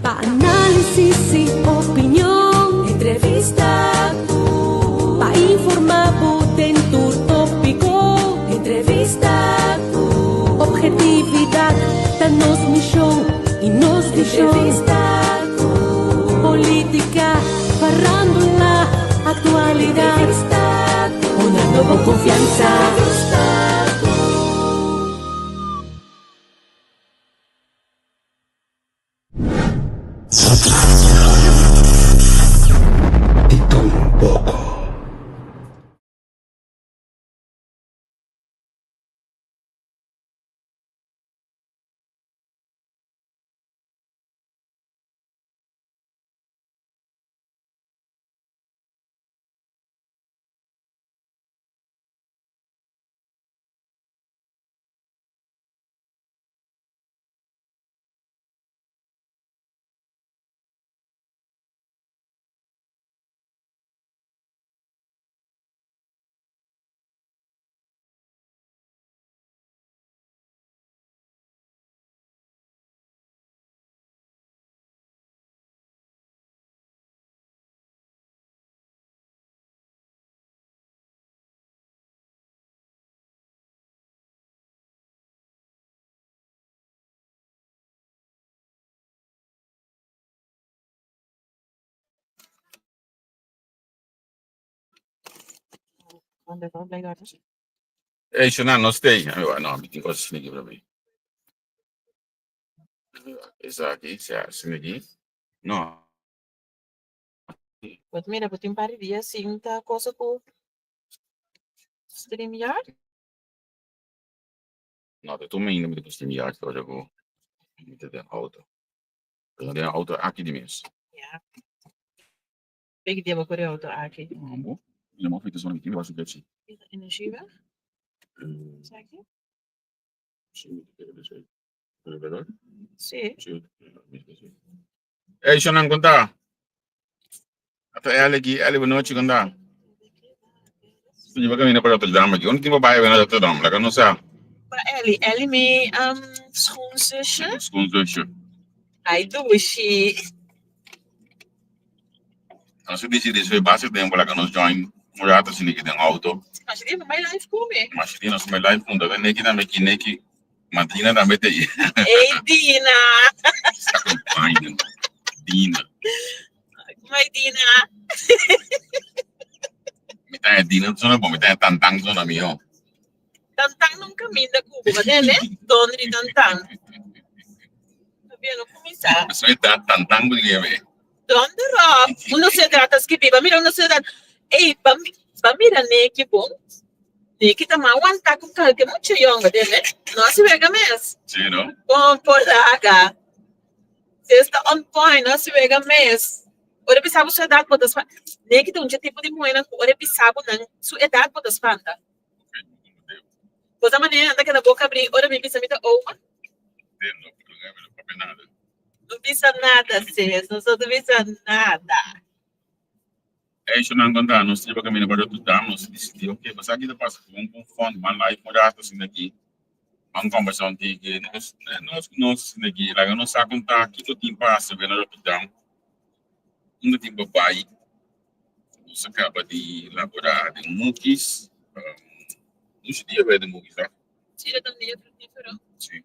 Pa' análisis y opinión, entrevista tú. Pa' informar en tu tópico, entrevista tú. Objetividad, danos mi show y nos entrevista tú. Política, farándula, actualidad, entrevista tú. Una nueva confianza. De todo un poco. Should not stay. No, me think was sneaky for me. Exactly, sneaky. No. But mira, but in pari dia sim tá coisa com StreamYard. No, tu me ainda me depois tem milhares que eu jogo. Me tem auto. Eu tenho auto aqui de mês. Ja. Big dia vou correr auto aqui. Amor, ele não fez isso no time, eu acho que é assim. Energia weg? Zeker? Sim, é verdade? Sim. Deixa eu não contar. Até ela aqui, ela vai noite contar. Se vai caminhar para outro drama aqui, onde tem babai vai na outro drama, lá que eu não sei. Maar Ellie me schoonzusje. Schoonzusje. Hij doet she. Als je dit weer basis tempo lá que nós join, eu já tô assim que tem auto. Mas je die bij mijn life komen. Mas se nós meu life não dá nem que na mecânica, mantina também tem. Hey Dina. Está com Dina. My Dina. Me tá Dina, tu não bom, me tá tantang tu na minha. Tantang nung caminho da Cuba, dele? Donri tantang. Sabiano começar. Isso é tantang porque é. Dondra. Uno se trata de que mira, uno se trata. Ei, mira ne que bom. Ne que tá mal aguentar com cara que é muito yonga dele. Não se pega mesmo. Sim, não? Bom, polaga. Você está on point, não se pega mesmo. Ora pensava sua idade para das ne que tem um tipo de moeda, ora pensava não sua idade para das fanta. Pois a maneira daquela boca abrir, ora me pensa mita over. Não pensa nada, Cês, não só pensa nada. Isso não conta, nós temos que caminhar para outro drama, nós decidimos, ok, mas aqui depois com fone, uma live, uma rata assim daqui, uma conversação que nós daqui, lá que nós sabemos contar que o tempo passa, vendo outro drama, tempo vai, nós acaba de elaborar de mookies, nos dias vai de mookies, tá? Tira da minha frutífera. Sim.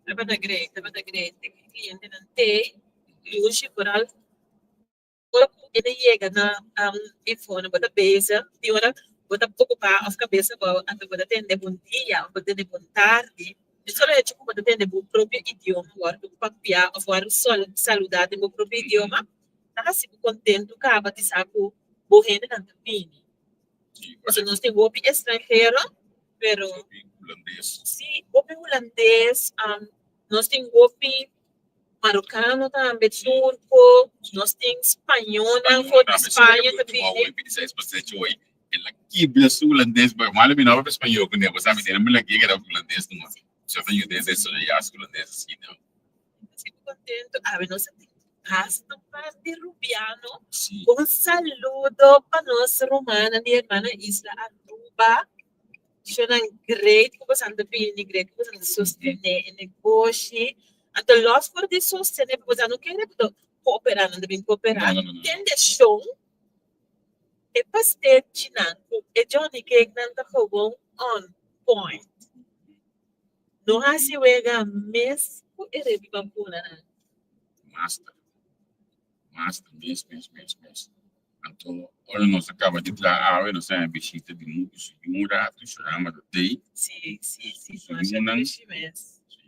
Tava da great. Tem cliente não tem, e hoje por algo, ele chega na iPhone, bota beza, de hora, bota ocupar a cabeça, bota atender bom dia, bota atender bom tarde. Isso é tipo, bota atender o próprio idioma, agora, para copiar, agora, saludar no próprio idioma, tá assim, contente, acaba de saber, boa renda na também. Você nós temos o estrangeiro, pero Holandês. sim, o holandês, nós temos o marocano também, turco, nós temos espanhol, Espanha também. Ela quebra holandês, mas mal me não é espanhol, que nem você sabe, tem uma que era holandês, não é? Já tenho desde isso já as holandês assim, não. Fico contente. Nós temos hasta parte rubiano. Sim. Um saludo para nossa romana, minha irmã Isla Aruba. She's great, como você anda bem, great, como você anda sostener negócio. Então, nós por isso, se depois não quer cooperar, não devem cooperar. Não. Tem de show, é para ter dinâmico, é Johnny que não está on point. Não há se wega mesmo, é rebi pampuna, né? Master, mesmo. Então, olha, nós acaba de dar a não sei a visita de um rato, chama do day, Sim,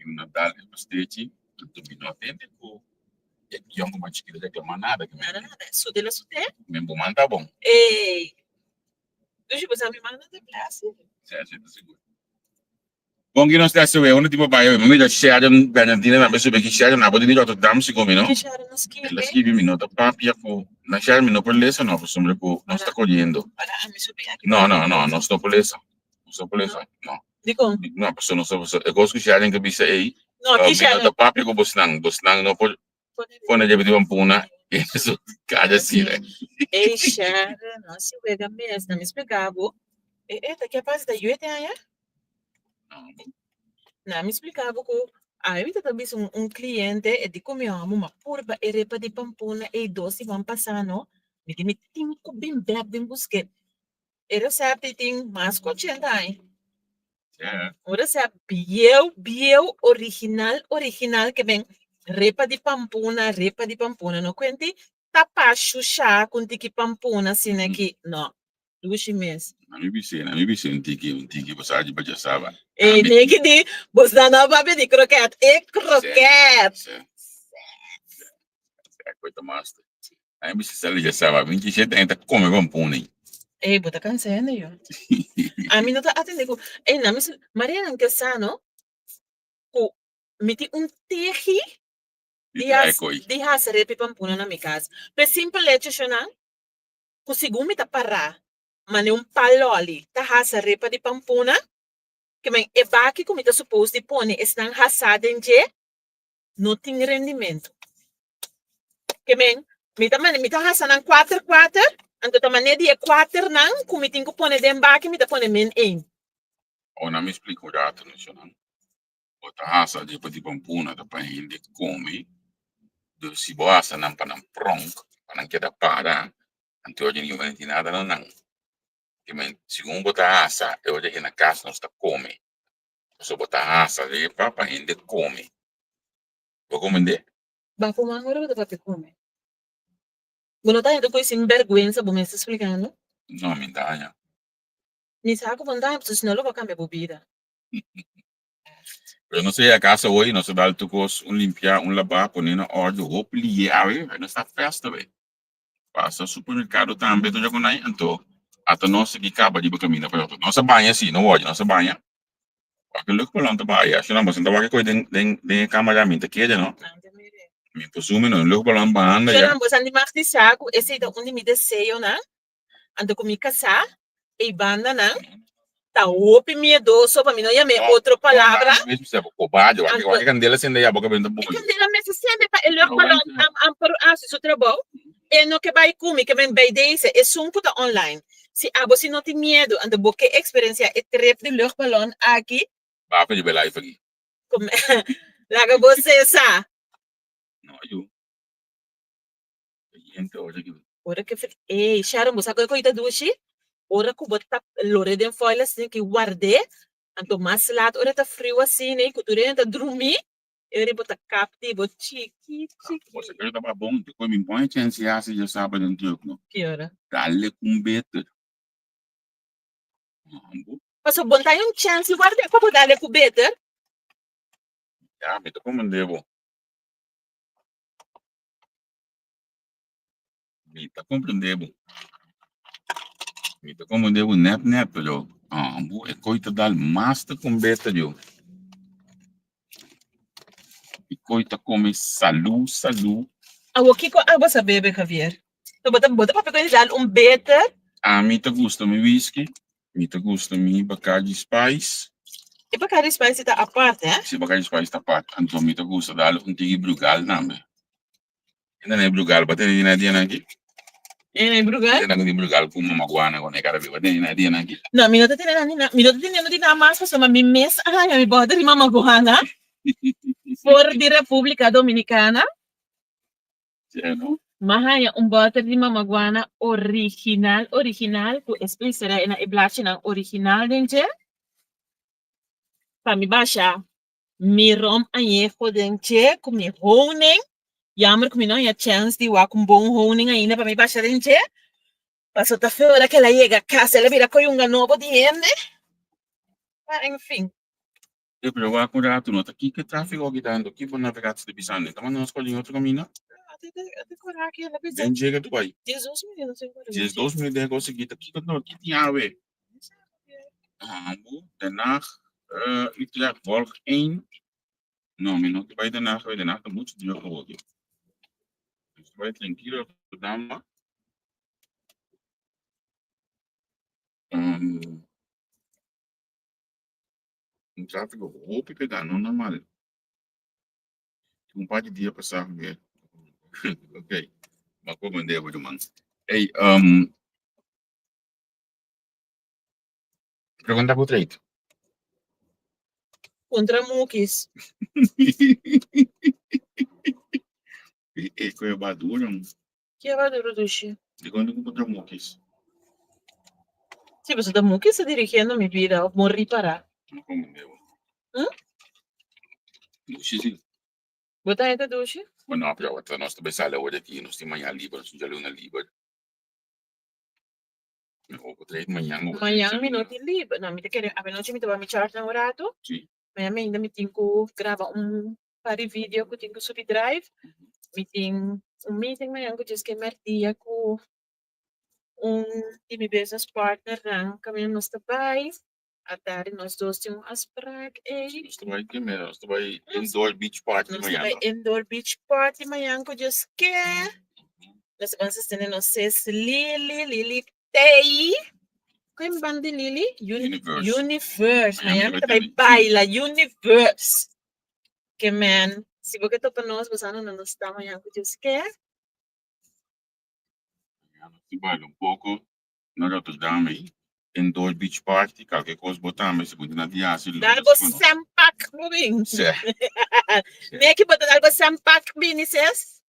uma dala bastante, tu não atende com é que eu não chiquita reclamar nada, que nada, só dele só tem. mesmo manda bom. Ei, hoje você me manda de classe. Certo, seguro. Bom, que nós temos onde tipo vai, eu me já share Bernardina na pessoa que share na pode direto dar segundo, não? Que chara nos que. Ela escreve minuto papia com na share minuto por lesa não, por sobre por não está colhendo. Para a me subir aqui. Não estou por lesa. Não estou por lesa. Não. Digo. Não, pessoa não sabe, eu gosto que share que bisa aí. Não, que chara. Minuto papia com bosnang não pode quando já pediu puna, isso cada assim, né? Ei, chara, não se wega mesmo, não me explicava. Eita, que faz da Yuete aí? Não me explicava que eu também cliente de como eu amo uma purba e repa de pampuna e doce vão passar, não? Me tem que bem bem buscar. E receita tem mais cochenda aí. O receita bio original que vem repa de pampuna, não quente tapa chuchá com tiki pampuna assim aqui, não. Duas meses. Na me bise um tiki você de baja saba. Nem que de você não vai pedir croquete, croquete. É coisa master. Aí me se já saba, 27 ainda come pampuna. Bota cansando eu. A mim não tá atendendo. Não, mas Maria não quer sano. Me tem terri de raça repi pampuna na minha casa. Por simples leite chonang, consigo me parar. Mas um paloli, tá raça repa de pampuna, que men é baqui como tá suposto de pôr, estão raçada em je, não tem rendimento. Que men, me tá raça nan 4, então tá maneira de 4 nan, como tem que pôr de baqui, me tá pôr men 1. Ou não me explico já, não sei não. Bota raça de pampuna, tá para gente come, do se boassa não para não pronto, para não quedar para, então hoje ninguém tem nada não. Que men, segundo botar raça, eu já na casa não está come. Só botar raça ali para gente come. Vou comer? Ba como agora você come? Bueno, tá indo com esse vergonha, vou me explicando. Não me dá, já. Ni sabe quando tá, senão eu vou cambiar bebida. Eu não sei a casa hoje, nós dá tu cos limpar, lavar, poner na ordem, hopefully não está festa, velho. Passa supermercado também, tu já conhece, então, até nós que acaba de caminhar para outro. Nossa banha assim, não pode, nossa banha. Porque look para lá, banha, acho que não, mas não vai coisa de camarada, que é, não? Me presume, não, look para lá, banda. Já não, você anda mais de saco, esse é onde me desejo, né? Ando comigo casar, e banda, né? Tá ope miedoso, para mim não ia me outra palavra. Mesmo se é cobarde, eu acho que candela acende a boca bem da boca. Candela me sempre para ele balão am se trabalho. E não que vai comigo, que vem bem desse, é só puta online. Se você não tem medo, ando boca experiência e trep de lucht balão aqui. Vai para de belai aqui. Como larga você sa. Não, eu. Então, hoje aqui. Ora que Sharon, você agora coita dushi? Ora que botar lore de foil assim que guardei, anto mais lado, ora tá frio assim, né? Que tu renta dormir, eu botar capti, bot chiqui. Você quer dar bom, depois me põe chance já se já sabe não tem não. Que hora? Dale com better. Mas o bom tá chance guardei para dar com better. Já, me tô comandando. Me tá compreendendo. Me tá comandando nep, jo. É coisa dar master com better, jo. E coisa come salu. O que você bebe, Javier? Tu bota para pegar better. Me tá gosta me whisky. Me tá gosta me Bacardi Spice. E Bacardi Spice tá a parte, né? Se Bacardi Spice tá a parte, então me tá gosta dar tigre Brugal também. Ainda não é Brugal, bater na dia aqui. É Brugal? Ainda não é Brugal com uma guana com cara viva, bater na dia aqui. Não, me não tá tendo de nada mais, mas me mesa, me bota de mama guana. Por de República Dominicana. Certo? Mahaya butter de mamaguana original. Ku especially na iblache ng original din je. Pamibasha. Mirom ayeho din je. Kumi honing. Jammer kumi não ya chance de wa com bom honing ainda pamibasha din je. Passou tá fora que ela chega a casa, ela vira coiunga novo de gente. Mas enfim. Eu provo a curar tu nota aqui que tráfego aqui dando aqui por navegar de bisane. Então nós escolhemos outro caminho. Then chega tu vai. 2 minuten de conseguir aqui que não aqui tinha a ver. Daarna Utrecht Wolf 1. Não, mas não te vai daarna tá muito duur geworden. Dus vai tranquilo dama. Tráfego roupa que dá não normal. Par de dia passar ver. Ok. Mas como devo de man. Hey, pergunta pro treito. Contra Mukis. E que é badura? Que é badura do Xi? De quando contra Mukis? Se você da Mukis, você dirigindo me vira, morri parar. Não como devo. Sim. Botar ainda do Xi? Mas não, para outra nós também sala hoje aqui, nós temos manhã livre, nós já luna livre. O treito manhã. Manhã me não tem livre, não me te querer, a noite me tava me charge na horário. Sim. Manhã me ainda me tenho que gravar para vídeo que eu tenho que subir drive. Me tem meeting manhã que eu disse que mertia com time business partner ng kami nós tabay. At dari nós dois temos as prag Nós também que mesmo, nós também indoor beach party nós manhã. tabay indoor beach party manhã que eu disse que nós vamos ter nós Lily Tay. Qual é banda Lily? Universe. Manhã que tabay baila Universe. Que man, se você topa nós, você não nos dá manhã que eu disse que Se baila pouco, nós outros damos indoor beach party, qualquer coisa botamos, se pode na dia assim. Dá algo sempak moving. Sim. Nem que botar algo sempak binices.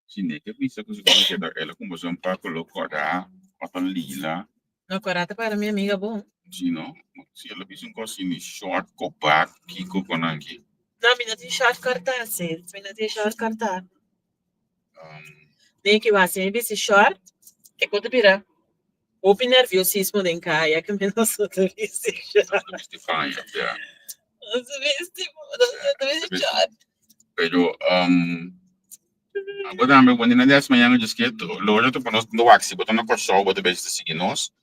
Sim, nem que bisa que se pode dar ela como sempak colocada, para lila. No corata para minha amiga bom. Sim, não. Se ela bisa um short copac, kiko konangi. Não, me não tem short cartaz, me não tem short cartaz. Nem que vai ser esse short, que quando virar. O nerviosismo de caia que me não sou do esse short. Pero agora também quando na dessa manhã eu disse que loja tu panos no waxi botar na corção botar bem se seguir nós.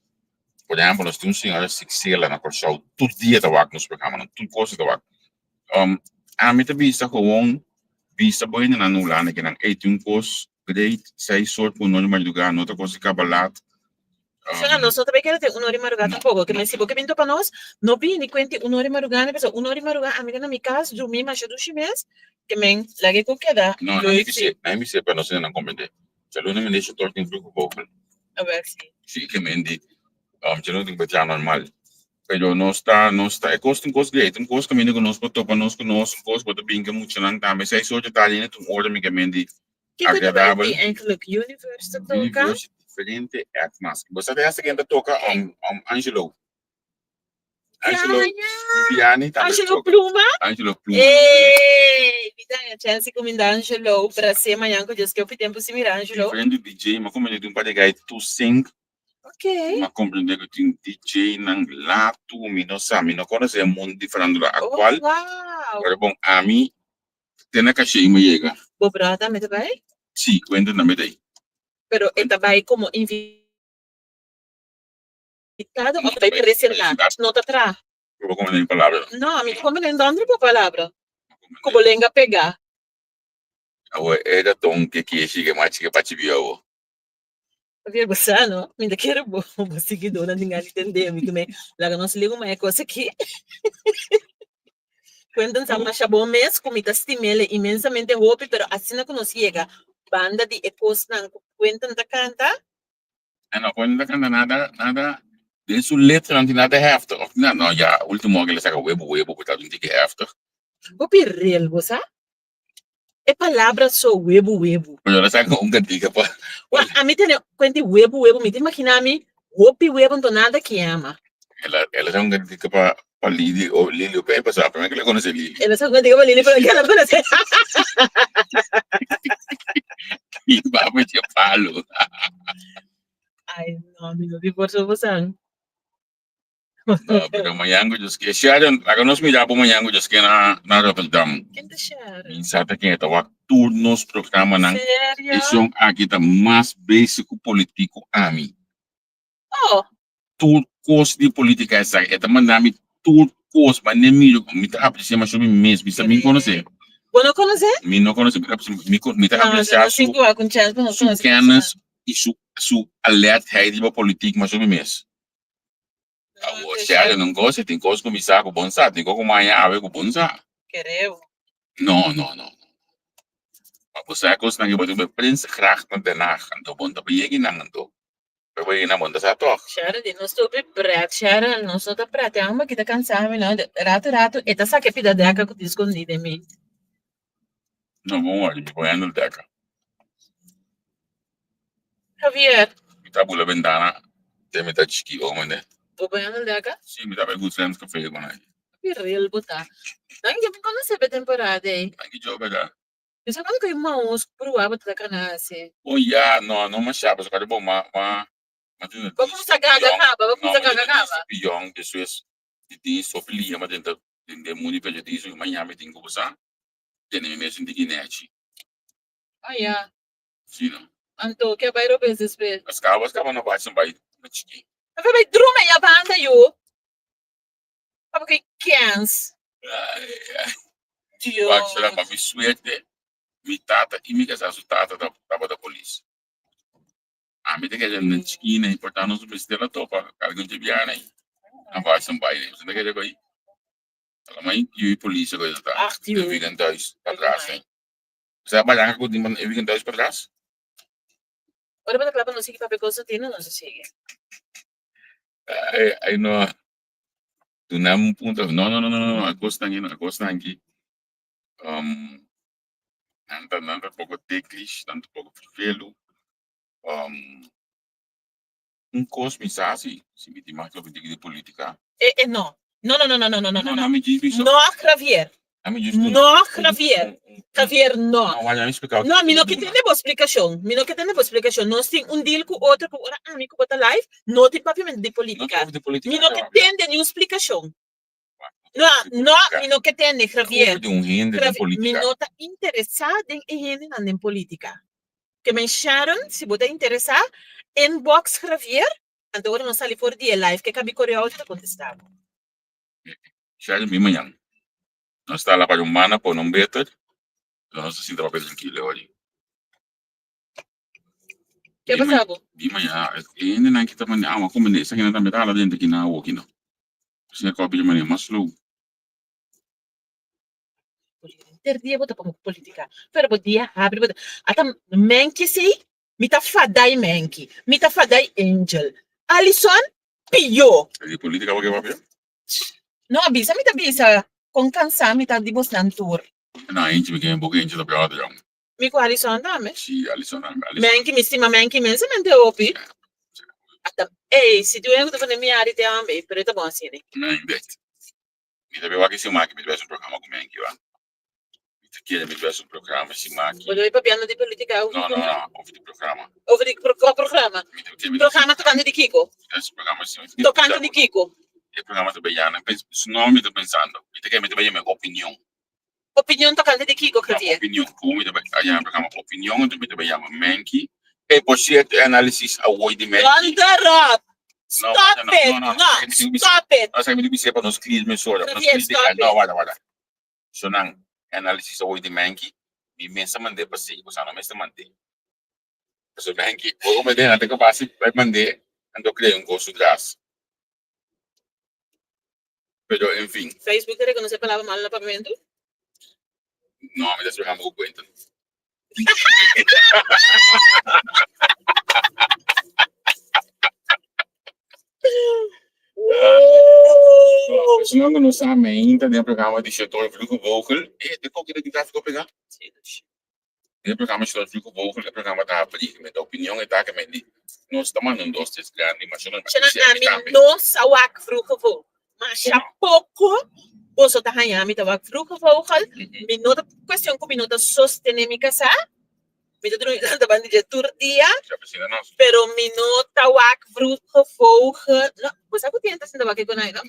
Por exemplo, nós temos senhora sexela na corção todo dia da wax nos programa, tudo coisa da wax. A mim também está com vista boa na nula né que não é coisa great, sei sort por normal lugar, outra coisa cabalat. Sino nós também queremos ter hora de madrugada pouco, que me se porque pinto para nós, não vi nem quente hora de madrugada, pessoal, hora de madrugada, amiga na minha casa, dormir mais do chimes, que me lagi com que dá. Não, não me sei para nós não compreender. Já não me deixa torto em grupo pouco. A ver se. Sim, que me indi, já não tem que normal. Pero não está, é coisa great, coisa que me digo nós botou para nós coisa botou bem que muito não tá, mas aí só de tá ali né, hora me que me indi agradável. Que eigenlijk Universe toca. Diferente act mask. Você até essa que ainda toca Angelo. Viviani também. Angelo Pluma. Angelo Pluma. Ei, me dá a chance de me dar Angelo para ser amanhã que eu disse que eu fui tempo se mirar Angelo. Diferente do DJ, mas como ele tem um par de guys to sing. Ok. Mas compreender que tem DJ nang lato, não sabe, não conhece o mundo diferente do atual. Wow. Agora bom, a mim tem a caixa e me chega. Bobrata, me também? Sim, quando não me dei. Pero esta vai como invitado ou vai apresentar? Não está atrás. Como nem palavra. Não, a mim como nem dá outra palavra. Como lenga pegar. Era tão que chega mais que para te ver. Ver você não? Me dá quero bom, seguidor, ninguém entender, me também. Lá não se liga uma coisa aqui. Quando nós achamos bom mês, comida estimela imensamente roupa, pero assim não nos chega. Banda de ecos ng kwento na kanta? Ano, kwento na kanta nada. De su letra não tem nada heftig. Of não, já, último que ele saca webo, porque tá não tem que heftig. O pirrel, você? É palavra só webo. Pero ela sabe como que diga, pô. A mim tem quanto webo, me tem imaginar me roupa webo não nada que ama. Ela sabe como que diga para Lili, ou Lili, o pai, passar, para mim que ela conhece Lili. Ela só quando eu ali para que ela conhece. E vai te falo. Ai, não, me não por você. No, pero mayango just que Sharon, la que nos mira por mayango just que na Rotterdam. Quem deixar? Insata que esta wa turnos programa nang Sério? isong akita mas basic politiko ami. Oh, Turcos de política essa, esta mandami turcos, mas nem milho, me tá apreciando mas sobre mesmo, isso me conhece. bueno conhecer? Me não conhece, me tá Não, apreciando não sei qual com chance, não su conheço. kennis e su alertheid de politiek maar sobre mesmo. Sharon não gosta, tem coisas que me saco bom sa, tem coisas que amanhã a ver com bom sa. Quereu? No. Maar você coisas na que você pensa graag na Den Haag, então bom, tapi yegi nang então. Pero yegi na bom da sa toch. Sharon, de nós estou preparado, Sharon, nós estou preparado. É uma que está cansada, não, rato, e tá saque pida deca que escondido em mim. Não, vamos lá, me põe no deca. Javier, Me tá bula ventana, tem me tá chiqui, homem, né? vou banhar no deca? Sim, me tá bem good friends café com aí. Que real botar. Não, eu me conheço a temporada aí. Aqui joga já. Eu só quando que eu mal uns pro aba da canase. Oh, yeah, não mais chapa, só que bom, mas Vamos sacar acaba, vamos sacar acaba. Pion, isso é de soplia, mas dentro de mundo velho disso, amanhã me tem que usar. Tem mesmo de guinete. Ah, yeah. Sim, não. Anto, que vai roubar esses pés? As cabas não vai ser vai chiqui. Eu falei, drume a banda, eu. Porque cans. Dio. Vai ser uma suerte. Mi tata e mi casa su tata da polícia. A mi te que na esquina, importante não subir la topa, carga de viagem. A vai ser baile, você não quer dizer aí? A mãe e a polícia coisa tá. Ah, tio. Eu vi que dois para trás, hein. Você vai lá com o eu vi que dois para trás. Ora para clapa não sei que papel coisa tem, não sei. Aí não. Tu não ponto. Não. A costa aqui. Nada pouco técnico, tanto pouco felo. Cosmizatie, se me maakt over de politica. No. No, me diz isso. No, Javier. No, Javier. Javier, no. Não, vai me explicar. No, mi no que tem boa explicação. Nós tem deal com outro, com outra amigo, com outra live, não tem papiamento de política. Mi no que tem nenhuma explicação. No, mi no que tem, Javier. Mi no está interessado em política. Que me acharam, se você interessar, inbox Javier, então agora não sai fora de live, que cabe coreano para contestar. Já de manhã. Nós está lá para mana por não beter. Nós assim estava tranquilo hoje. Que passava? De manhã, ainda não que também uma combinação que não também tá lá dentro aqui na rua aqui não. Você copia de manhã mais slow. Dia bota para política. Pero bota dia abre bota. Até menki sei, me tá fadai menki, me tá fadai angel. Alison pio. De política o que vai ver? Não avisa, me tá avisa. Com cansar, me tá demonstrando tour. Não, a gente me quer pouco a gente da pior já. Me com Alison dame. Sim, Alison. Menki me estima menki mensamente opi. Até, ei, se tu ainda tá na minha área te ame, pero tá bom assim, né? Não, bet. Me deve aqui se marque, me deve um programa com menki, ó. Que me tivesse um programa assim, mas Vou ir para piano de política. Não, ouvi de programa. Ouvi de programa. Programa tocando de Kiko. Esse programa assim. Tocando de Kiko. Esse programa também já, né? Esse nome estou pensando. E tem que também minha opinião. Opinião tocando de Kiko, Javier. Opinião, como também aí programa opinião, também chama Menki. E por certo, análise a oi de Menki. Interrupt. Stop it. No, stop it. Nós temos que ser para nós criar mesura. Javier, stop it. Não, vai. So nang analysis a oi de Menki. Imensa mande pa si kusano mes mande. So Menki, o me den até que passe vai mande, ando criar gosto gas. Pero enfim. Facebook te reconoce palabra mal no pavimento? No, me das dejando cuenta. Se não sabe ainda, tem programa de setor grupo vocal, e de qualquer que gráfico pegar. Het programma is natuurlijk gevolgd. Het programma daar abrir met de opinie en daar kan men niet. Nós estamos mandando os testes grandes, mas não Chana no sawak vroege vo. Maar chapoko, boso ta hanya mi tawak vroege vogel. Minuto kwestiyon ko minuto sostenemica sa. Minuto no da bandi de turdia. Pero minuto wak vroege vogel. No, pues ako tienta sin da wak ikonay no.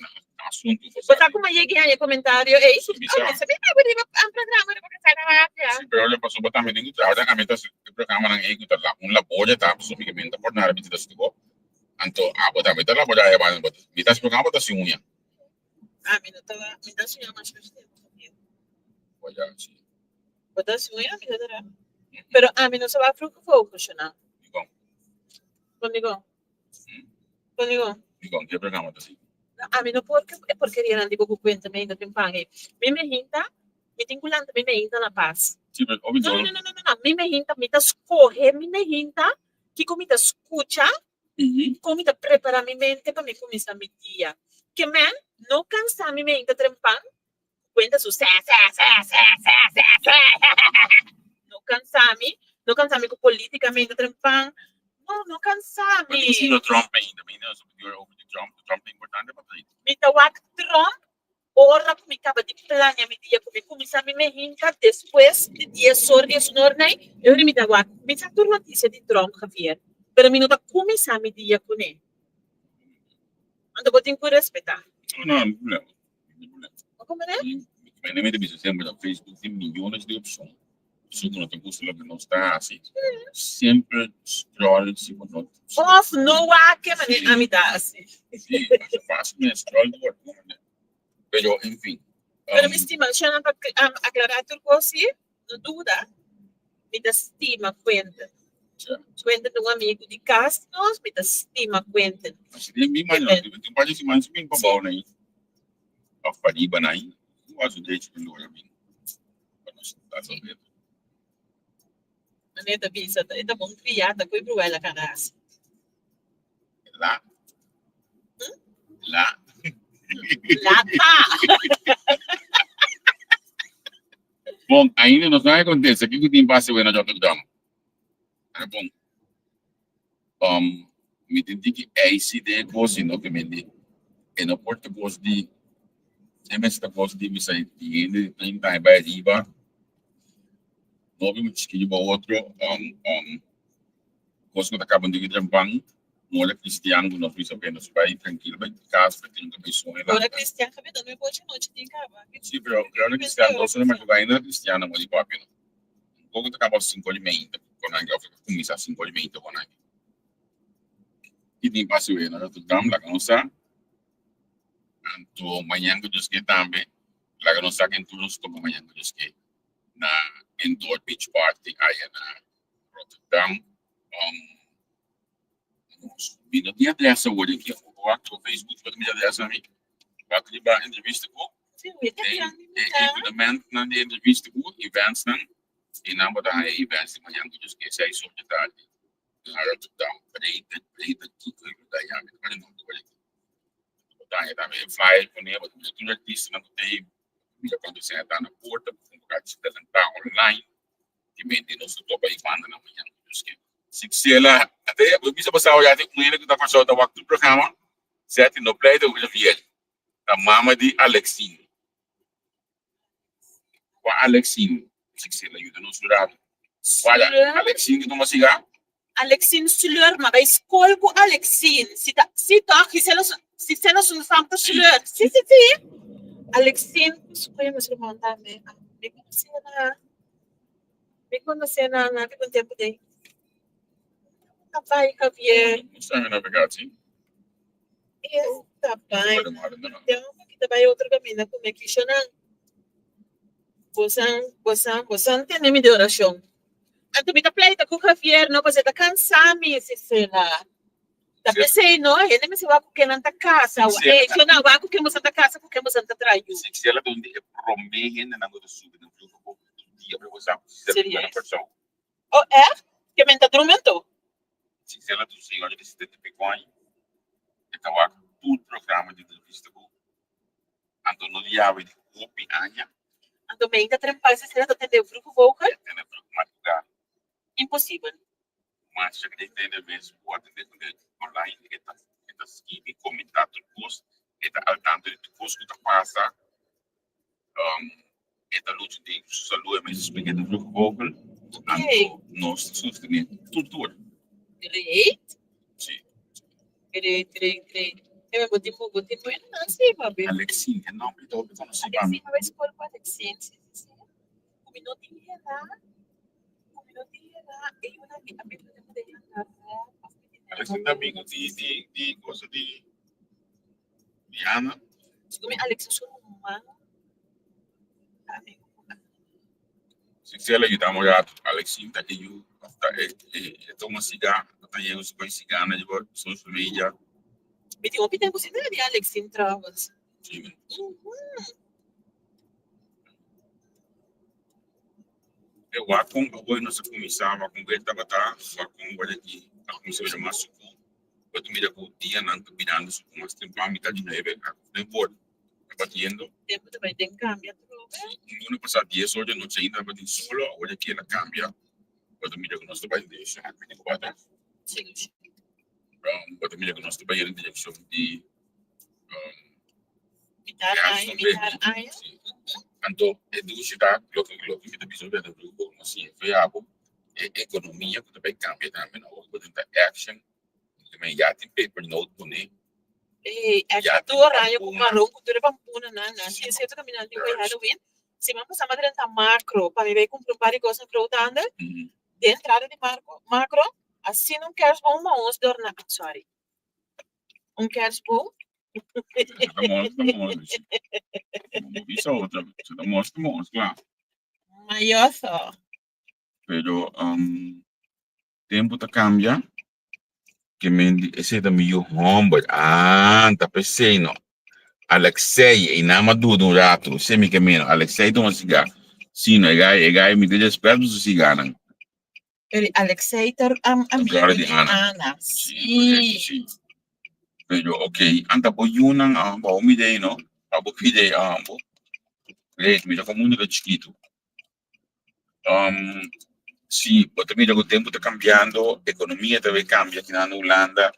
Pues ako mayegi hanya komentario eh. Sabi na pwede ba ang programa na pagkasana wak ya. Sí, pero le pasó también en el ahora kami tas el programa ng ego tala. Un laboya ta so mi kementa por na rabiti tas ko. Anto abo ta metala boya ya ban bot. Mitas programa ta simunya. Minuto mitas siya mas gusto. Boya sí. Botas simunya mitadara. Pero minuto sa wak vroege vogel siya na. Conmigo. Digo, ¿qué programa ta si? Minuto porque riyan di ko kukwenta may dating pangi. May mehinta, mitingkulan may mehinta na paz. Sí, pero obvio. No. Mi mehinta, mita escoger mi mehinta, que comita escucha, comita prepara mi mente para mi comisa mi día. Que man, no cansa mi mente trempan, cuenta su no cansa mi políticamente trempan, no cansa mi. Porque si lo Trump ainda, Trump é importante para isso. Mita wak Trump, ora kung acaba de planear mi dia kung começar mi mehinta depois de dia sorriso nornay, eu me da wak, mi sa tur notícia de Trump Javier, pero mi no ta começar mi dia com ele. Ando botin por respeitar. Não, não problema. Como é? Mas nem me diz sempre no Facebook tem milhões de opções. Isso que não tem custo que não está assim. Sempre scroll se por não. Of no wak, man, amita assim. Sí, é fácil, né? Scroll do work, né? Pero, enfim. Pero mi estima, siya na aclarar tu cosa, no duda, mi da estima cuenta. Cuenta de um amigo de Castros, mi da estima cuenta. Mas tem bem mais, tem pode ser mais bem para bom, né? A fariba, né? Eu acho que é isso que eu olho bem. Para nós estar sabendo. Neta bisa, ita bom criada, coi pro ela canas. Lá. Bom, ainda não sabe o que acontece. Aqui que tem passe na Rotterdam. É bom. Me entendi que é esse de coisa, não que me diz. E no porto coisa de esta coisa de me sair de ele, tem que vai riba. Não vi muito que outro coisa que acabam de trampar. Olha Cristiano não precisa apenas vai tranquilo, vai casa, vai ter uma pessoa lá. Olha Cristiano, cabe dando boa noite de cava. Sim, pero claro Cristiano, você não vai ainda Cristiano, mas de papo. Um pouco acaba 5:30, quando a gente começa 5:30 quando a gente. E tem passo aí, nós estamos lá com nós. Então, amanhã que Deus quer também, lá que nós está em todos como amanhã que Deus quer na indoor beach party aí na Rotterdam. Não tinha adressa hoje aqui, o ato do Facebook, para me adressa a mim. O ato de entrevista com equipamento na entrevista com eventos não e não botar aí eventos de manhã que eu esqueci aí sobre tarde. Agora tu dá breita que foi daí a mim, mas não tô ali. Botar aí também flyer com ele, mas tu artista não tem me acontecer tá na porta, um bocado de tentar online, que vende no seu topo aí quando na manhã que eu esqueci. Se ela até eu bisa passar olhar com ele que está passando da waktu programa certo no play do Javier da mama de Alexine com Alexine se ela ajuda no estudar olha Alexine que não vai chegar Alexine Sulur mas a escola com Alexine se tá se ela não sabe Sulur sim Alexine escolhe mas irmão também me conhece na que tempo tem Vai, Javier. Sabe navegação? Tá bem. Então, kita vai outro caminho como é que chama? Você tem nome de oração. Então, me tá pleita com Javier, não você tá cansado, se sei lá. Tá pensei, não, ele me se vai com quem na casa. Eh, se não vai com quem você tá casa, com quem você tá traiu. Se ela donde é promete na coisa subir no grupo dia para você. Seria pessoa. Oh, é? Que me tá dormindo? Se ela do senhor de se ter pequeno, estava tudo programa de entrevista com Antônio Liave de Copi Anya. Antônio ainda trempar se ela tá tendo grupo vocal. Tem grupo madrugada. impossível. Mas já que tem de vez o atender online, está escrevi comentar o curso, está al tanto do curso que passa, está luz de saúde, mas explica do grupo vocal, Ok. nós sostener tudo. Great. Sim. Great. Eu vou tipo, eu não sei, baby. Alexinha, não, então eu não sei, Alexinha, vai escolher com Alexinha. Um minutinho lá. E uma amiga de andar. Alexinha é amigo de coisa de Ana. Como Alexinha sou uma amigo. Se ela ajuda a morar, Alexinha tá aí, toma cigarro, tá aí os coisas cigarros, de volta, social media. Me tem opinião por cima de Alexinha Travas. Sim. Eu acho que agora nós começamos a conversa com o aqui, a comissão de massa com o que me dá o dia não combinando com as tempo a mitad de neve, não pode, batendo. Tempo também tem cambia. No passado 10 horas não tinha ainda batendo solo, agora aqui ela cambia, o que me dá que nós trabalhamos deixa, a gente pode. Sim. O que me dá que nós trabalhamos em direção de Mitar ai. Tanto educidade, lo que me dá bisogno da grupo, assim, veabo, economia que também cambia também, não, o que tem action também já tem paper note por nem É tu raio com marrom com tudo pampuna na se você caminhando de Halloween se vamos a madre tá macro para ver comprar um par de coisas para outra de entrada de macro assim não queres bom uma onça dorna sorry queres bom estamos isso outra estamos claro maior só pero tempo tá cambia que me esse da meu home tá pensando Alexei e nama do rato semi caminho Alexei toma cigarro sim é gai me deixa esperto do cigarro Alexei amigo de Ana sim pero okay anta po yun ang ba umide no abo pide bo great me como mundo chiquito sim também o tempo está cambiando economia também cambia aqui na Holanda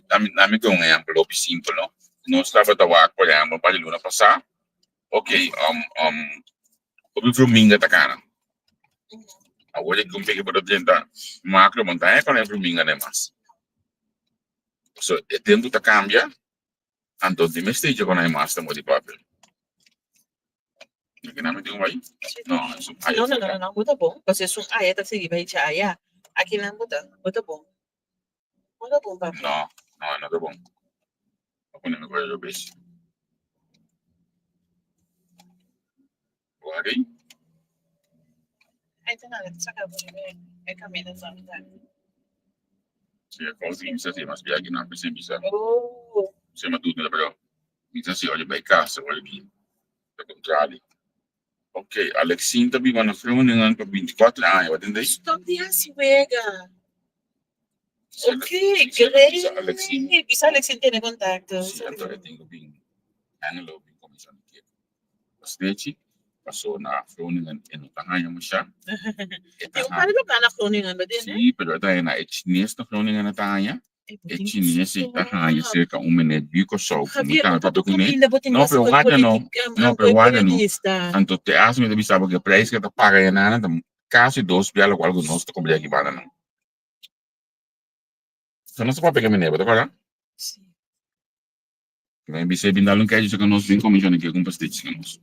dá-me um exemplo simples não nós estava a por exemplo para a luna passar ok o Fruminga tá cara agora que peguei para tentar macro montanha com a Fruminga não é mais so o tempo está cambia então de mestre com a mais estamos de papel que não me deu aí não isso não muito bom você só aí tá seguindo aí já aqui não muito bom papai não é nada bom aku não me acuerdo do beijo Olha aí então nada só acabou de ver é caminho da vida se a coisa bisa sih mas biar kita bisa oh saya mah tudo pero bisa sih olha bem casa olha aqui ao contrário ok Alexinha também vai na frente dengan para 24 anos entendeu stop dia si Vega ok great bisa Alexinha tem contato sim então eu tenho bem Angelo bem começando aqui bastante passou na frente no tamanho mas já yung paano ba na cloningan ba din sim pero até na chinês na frente na tamanho chinês tamanho cerca minute bico só Javier, como tá com ele no, pero guarda no pero guarda no tanto te hace me bisa porque preço que tá pagando nada quase 2 piala com algo nosso como aqui para não só não se pode pegar menino tá claro sim vai bisa bindalo que a gente nós bem comissão aqui com pastete que nós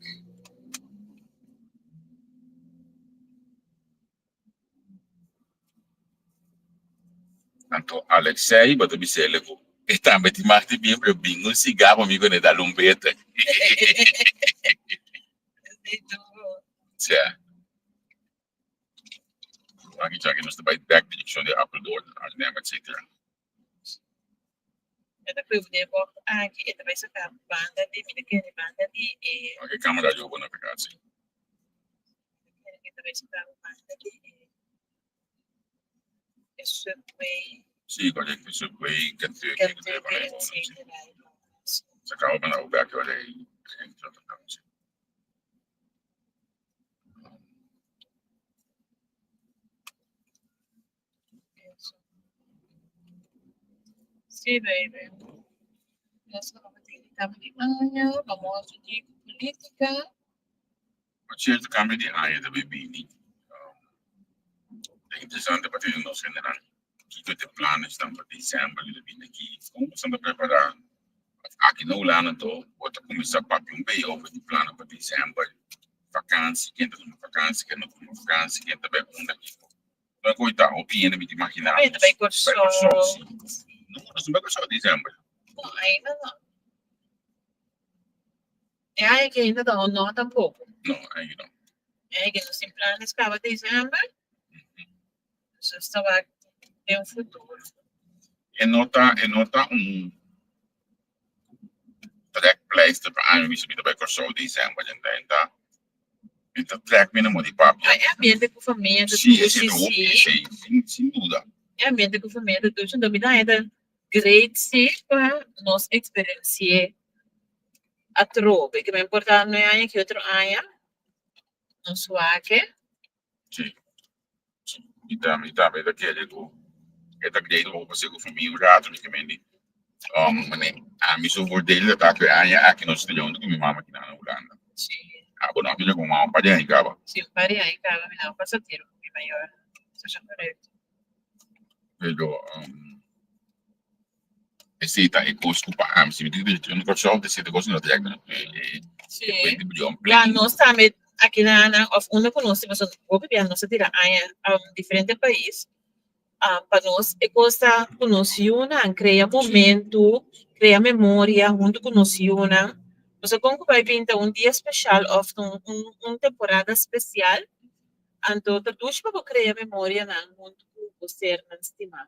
tanto Alexei batu bisa lego está meti mati bem para bingo cigarro amigo né da lumbeta Tja. Aqui já que nós estamos back direction de Apple Door, a nema etc. ito po yung debo ito ba sa banda di minigyan ni banda di Aqui câmera de ouro na pegada. ito ba sa banda di subway Sim, quando a gente subway, que tem que ter para nós. Se acaba para o back olha aí, a gente já tá Sí, baby. Eso no me tiene año, vamos a ir política. Certo cambio di aria da bambini. È interessante perché non se ne hanno. Chi questi piani stanno per dicembre, le bambini chi comunque stanno preparando. Aqui no Holanda, wordt er começar a papel over die plannen para dezembro. Vakantie, kinderen met vakantie, kinderen met vakantie, kinderen bij onderwijs. Dan gooi je daar op in met die machinaties. Bij consortie. No, dat is een beetje zo dezember. Não, ainda não. É que ainda não, não tampouco. No, ainda não. É que nos planos para dezembro. Já estava em um futuro. E nota trekpleister para aanwijzen bij de consortie dezember. En dat trek me naar die papel. É ambiente com família, Sim, sem dúvida. É ambiente com família, tudo isso também ainda great para nós experienciar a troca. Que é importante não é que outro aia, não suaque. Sim. E também daquele do é da great op você com família rato me também. A mim sou dele da que aia aqui nós estamos com minha mama aqui na Holanda. Sim. Ah, bom, não, com uma padrinha em Caba. Sim, parei aí, cara, me dá um passatempo, que maior. Seja correto. Pero esse tá e custo para se me diz que eu não gosto de ser de coisa não tem né. Sim. Lá nós também aqui na of onde conosco mas o que nós tira a diferente país. Para nós é coisa conosco na cria momento, cria memória junto conosco na você como vai pintar dia especial ou temporada especial. Então, tudo isso para criar memória na junto com você na estima.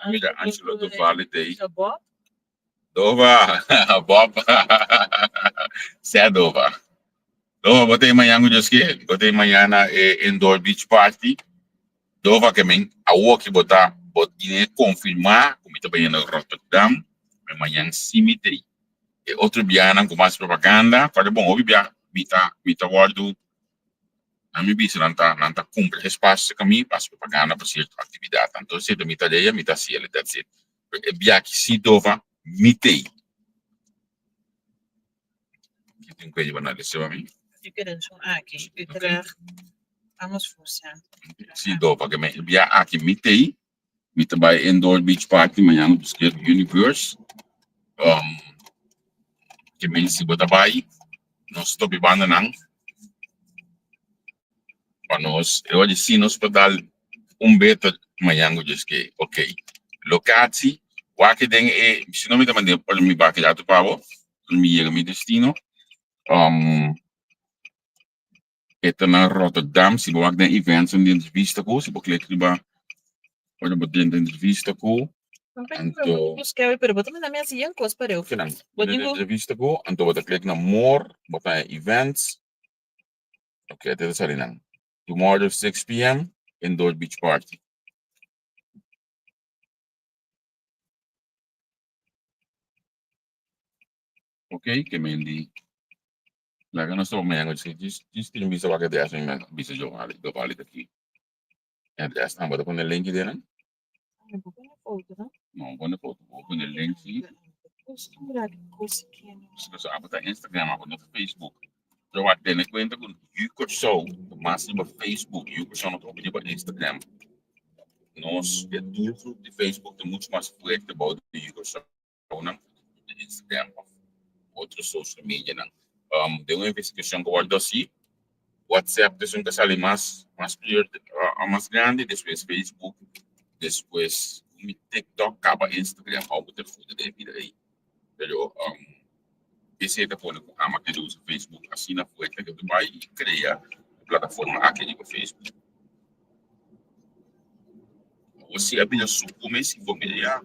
Mira, Angelo do Vale daí. Bob? Dova, Bob. Dova, botei amanhã no dia botei amanhã na indoor beach party. Dova que men a walk botar confirmar como também na Rotterdam. Amanhã cemitério. E outro biana com mais propaganda, para bom, ouvi bia, mita guardo. A minha bisa nanta cumpre espaço kami pas propaganda para certa atividade. Então se mita daya, mita cielo, that's it. E bia que se dova mitei. Que tem coisa para analisar a mim. Eu quero aqui, vamos funcionar. Se dova que me bia aqui mitei. Mita by indoor beach party amanhã no Busquet Universe. Que men se bota by não stop banda não para nós eu disse nós para dar beta amanhã eu disse que ok locatie waar que tem se não me também para me bater já tu pavo me chega meu destino é na Rotterdam se boa tem eventos em entrevista com se boa clicar para botar entrevista com pero botar na minha sim coisa para eu. Entrevista com então botar clicar na more botar events. Okay, dit is erin. Tomorrow 6 p.m. indoor beach party. Okay, que me indi. Laga no sto manhã eu disse tem visa vaga de assim mas visa jogar do vale daqui. É dessa não bota com o link dele. Não, quando eu vou com o link sim. Se abota Instagram, abota no Facebook. Eu acho que tem conta com o show, mas no Facebook, o show não toca de Instagram. Nós é tudo de Facebook, tem muito mais forte about o show, não de Instagram, outros social media não. Tem uma investigação que eu guardo assim, WhatsApp tem um casal mais grande, depois Facebook, depois TikTok, acaba Instagram, algo de tudo de vida aí. Pero esse é da forma que a máquina usa Facebook, assim na forma que tu vai criar a plataforma aqui no Facebook. Você abre o seu começo e vai criar.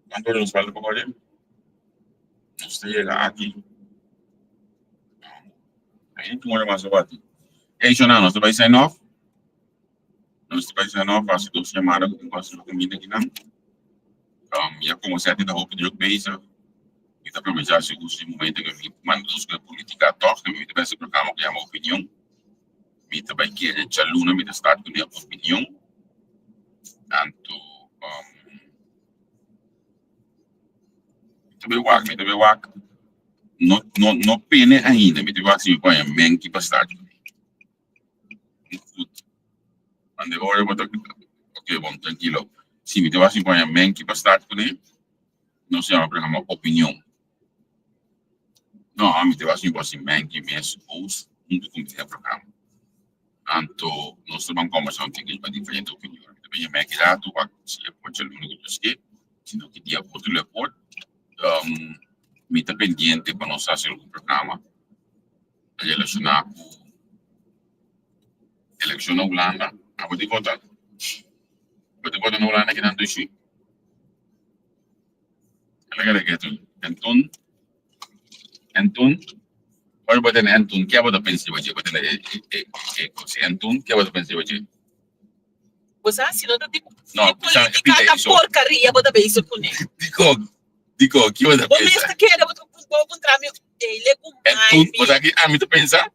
Quando nós falamos com ele, nós chega aqui. A gente mora mais abaixo. É isso não, nós vai sign off. Nós vai sign off, faço 2 chamadas com a sua comida aqui não. Já como você tem da roupa de jogo base, Mita promessa se usi momento que me manda os que política toca, que mita pensa programa que é uma opinião. Mita vai que a chaluna mita start com a opinião. Tanto mita be wak. No pene ainda, mita vai assim com a menki para start. Ande ora bota ok, bom, tranquilo. Se mita vai assim com a menki para start com ele, não se chama programa opinião. Não, a mita vai assim com a menki mesmo, junto com o programa. Tanto nós vamos conversar com eles para diferentes opiniões. Também é que lá tu vai se pode ser único que se não que dia outro report, me tá pendiente para nós fazer um programa relacionado com eleição na Holanda. A pode votar na Holanda que não do isso. Ela quer que Anton Olha botar Anton, que é botar pensar hoje, botar Anton, que é botar pensar hoje. Você assinou da tipo Não, política da porcaria, bota bem isso com ele. Digo, que botar O pensar. mesmo que era botar contra mim, ele é com Anton, botar aqui, me tu pensar?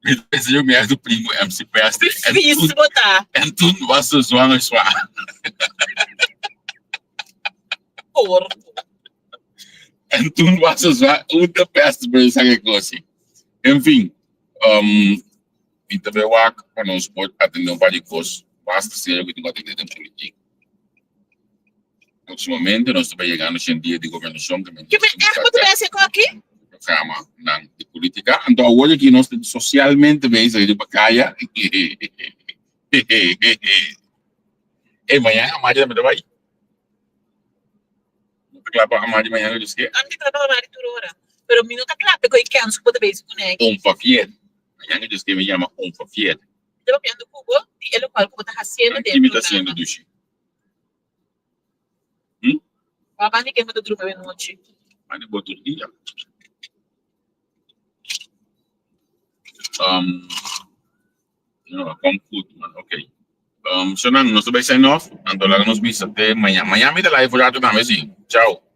Me tu pensar eu me do primo MC Peste. Difícil botar. Anton, você zoando isso. Porco. Anton, você zoando outra peste para essa coisa. Enfim, e também o AC, para nós pode atender um par de coisas, basta ser que tem que atender em política. Ultimamente, nós estamos chegando no dia de governação, que Que é muito bem assim com aqui? Programa de política. Então, hoje que nós socialmente veis aí de Bacaia, e amanhã, a Maria também vai. Claro, a Maria amanhã eu disse que Antes que eu não vai tudo hora. Pero minuto claro, porque eu quero que bota bem isso com ele. Papier. Amanhã eu disse que me chama Papier. Eu penso Cuba, e ele qual Cuba tá fazendo dentro. Imitação do Xi. A banda que manda drupa bem noite. Mas de outro dia. Conclude, man. Ok. So, nós vamos sign off. Então, lá nos vemos até amanhã. Amanhã me dá live, já tu na mesa. Tchau.